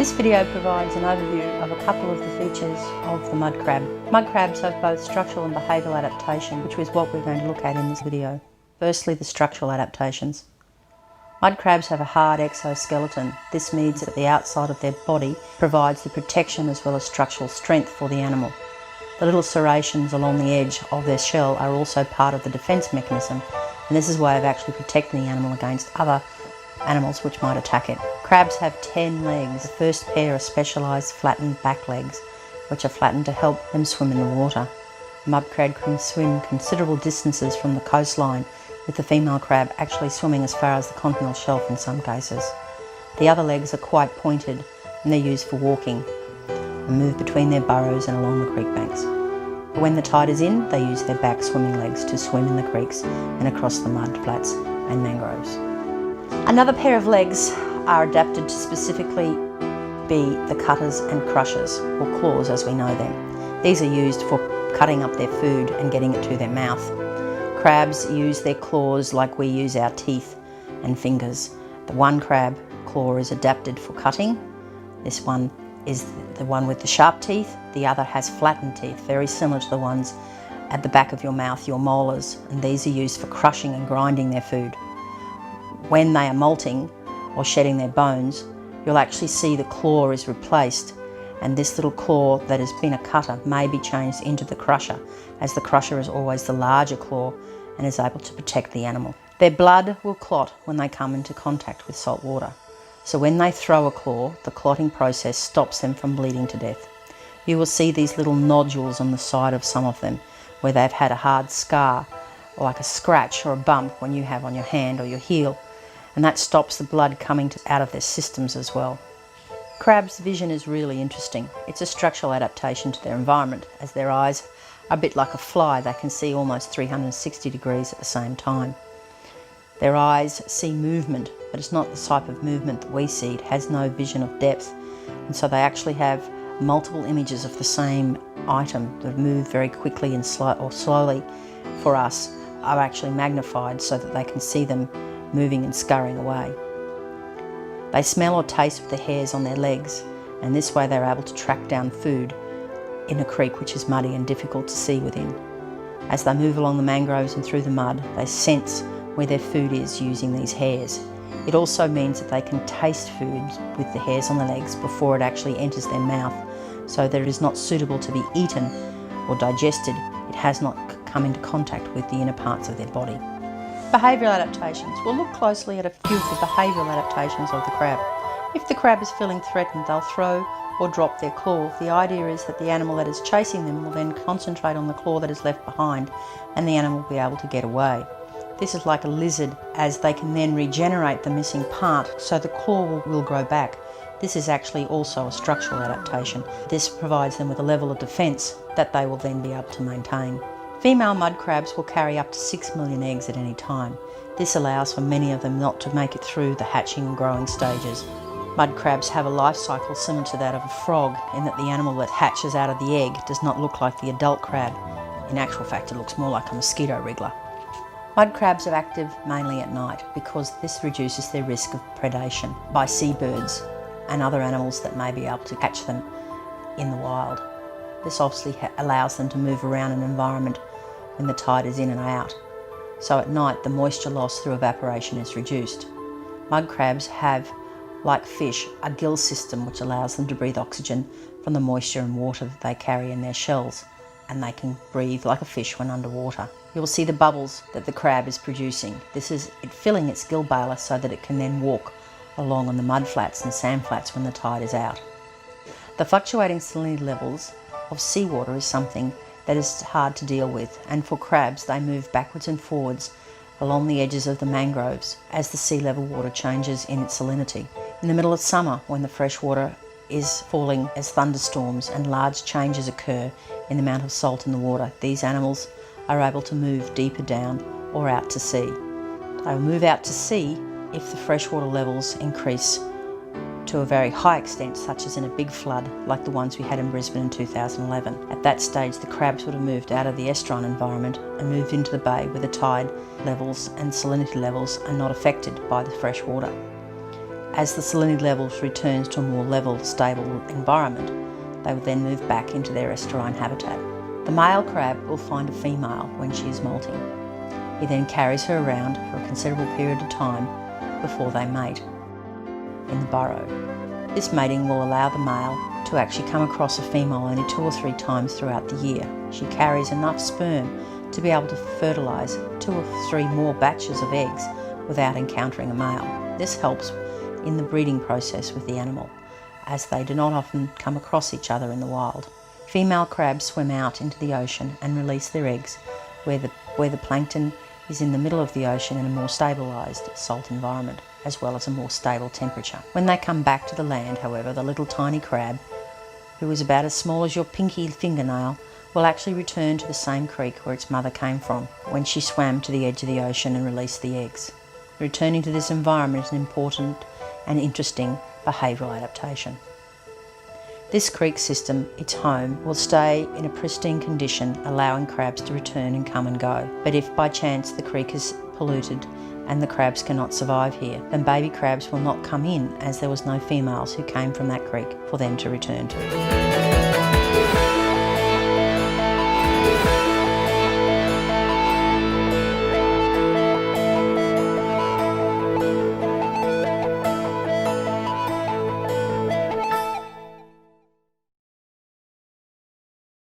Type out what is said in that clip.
This video provides an overview of a couple of the features of the mud crab. Mud crabs have both structural and behavioural adaptation, which is what we're going to look at in this video. Firstly, the structural adaptations. Mud crabs have a hard exoskeleton. This means that the outside of their body provides the protection as well as structural strength for the animal. The little serrations along the edge of their shell are also part of the defence mechanism, and this is a way of actually protecting the animal against other animals which might attack it. Crabs have 10 legs. The first pair are specialised flattened back legs, which are flattened to help them swim in the water. A mud crab can swim considerable distances from the coastline, with the female crab actually swimming as far as the continental shelf in some cases. The other legs are quite pointed and they're used for walking and move between their burrows and along the creek banks. When the tide is in, they use their back swimming legs to swim in the creeks and across the mud flats and mangroves. Another pair of legs are adapted to specifically be the cutters and crushers, or claws as we know them. These are used for cutting up their food and getting it to their mouth. Crabs use their claws like we use our teeth and fingers. The one crab claw is adapted for cutting. This one is the one with the sharp teeth. The other has flattened teeth, very similar to the ones at the back of your mouth, your molars, and these are used for crushing and grinding their food. When they are molting or shedding their bones, you'll actually see the claw is replaced, and this little claw that has been a cutter may be changed into the crusher, as the crusher is always the larger claw and is able to protect the animal. Their blood will clot when they come into contact with salt water. So when they throw a claw, the clotting process stops them from bleeding to death. You will see these little nodules on the side of some of them where they've had a hard scar, or like a scratch or a bump when you have on your hand or your heel, and that stops the blood coming out of their systems as well. Crabs' vision is really interesting. It's a structural adaptation to their environment, as their eyes are a bit like a fly. They can see almost 360 degrees at the same time. Their eyes see movement, but it's not the type of movement that we see. It has no vision of depth, and so they actually have multiple images of the same item that move very quickly and slowly for us are actually magnified so that they can see them moving and scurrying away. They smell or taste with the hairs on their legs, and this way they're able to track down food in a creek which is muddy and difficult to see within. As they move along the mangroves and through the mud, they sense where their food is using these hairs. It also means that they can taste food with the hairs on the legs before it actually enters their mouth, so that it is not suitable to be eaten or digested. It has not come into contact with the inner parts of their body. Behavioural adaptations. We'll look closely at a few of the behavioural adaptations of the crab. If the crab is feeling threatened, they'll throw or drop their claw. The idea is that the animal that is chasing them will then concentrate on the claw that is left behind, and the animal will be able to get away. This is like a lizard, as they can then regenerate the missing part, so the claw will grow back. This is actually also a structural adaptation. This provides them with a level of defence that they will then be able to maintain. Female mud crabs will carry up to 6 million eggs at any time. This allows for many of them not to make it through the hatching and growing stages. Mud crabs have a life cycle similar to that of a frog, in that the animal that hatches out of the egg does not look like the adult crab. In actual fact, it looks more like a mosquito wriggler. Mud crabs are active mainly at night because this reduces their risk of predation by seabirds and other animals that may be able to catch them in the wild. This obviously allows them to move around an environment when the tide is in and out. So at night, the moisture loss through evaporation is reduced. Mud crabs have, like fish, a gill system which allows them to breathe oxygen from the moisture and water that they carry in their shells, and they can breathe like a fish when underwater. You will see the bubbles that the crab is producing. This is it filling its gill bailer so that it can then walk along on the mud flats and sand flats when the tide is out. The fluctuating salinity levels of seawater is something that is hard to deal with, and for crabs they move backwards and forwards along the edges of the mangroves as the sea level water changes in its salinity. In the middle of summer, when the fresh water is falling as thunderstorms and large changes occur in the amount of salt in the water, these animals are able to move deeper down or out to sea. They will move out to sea if the freshwater levels increase to a very high extent, such as in a big flood like the ones we had in Brisbane in 2011. At that stage, the crabs would have moved out of the estuarine environment and moved into the bay where the tide levels and salinity levels are not affected by the fresh water. As the salinity levels returns to a more level, stable environment, they will then move back into their estuarine habitat. The male crab will find a female when she is molting. He then carries her around for a considerable period of time before they mate in the burrow. This mating will allow the male to actually come across a female only 2 or 3 times throughout the year. She carries enough sperm to be able to fertilise 2 or 3 more batches of eggs without encountering a male. This helps in the breeding process with the animal, as they do not often come across each other in the wild. Female crabs swim out into the ocean and release their eggs where the plankton is in the middle of the ocean in a more stabilised salt environment, as well as a more stable temperature. When they come back to the land, however, the little tiny crab, who is about as small as your pinky fingernail, will actually return to the same creek where its mother came from when she swam to the edge of the ocean and released the eggs. Returning to this environment is an important and interesting behavioural adaptation. This creek system, its home, will stay in a pristine condition, allowing crabs to return and come and go. But if by chance the creek is polluted and the crabs cannot survive here, then baby crabs will not come in, as there was no females who came from that creek for them to return to.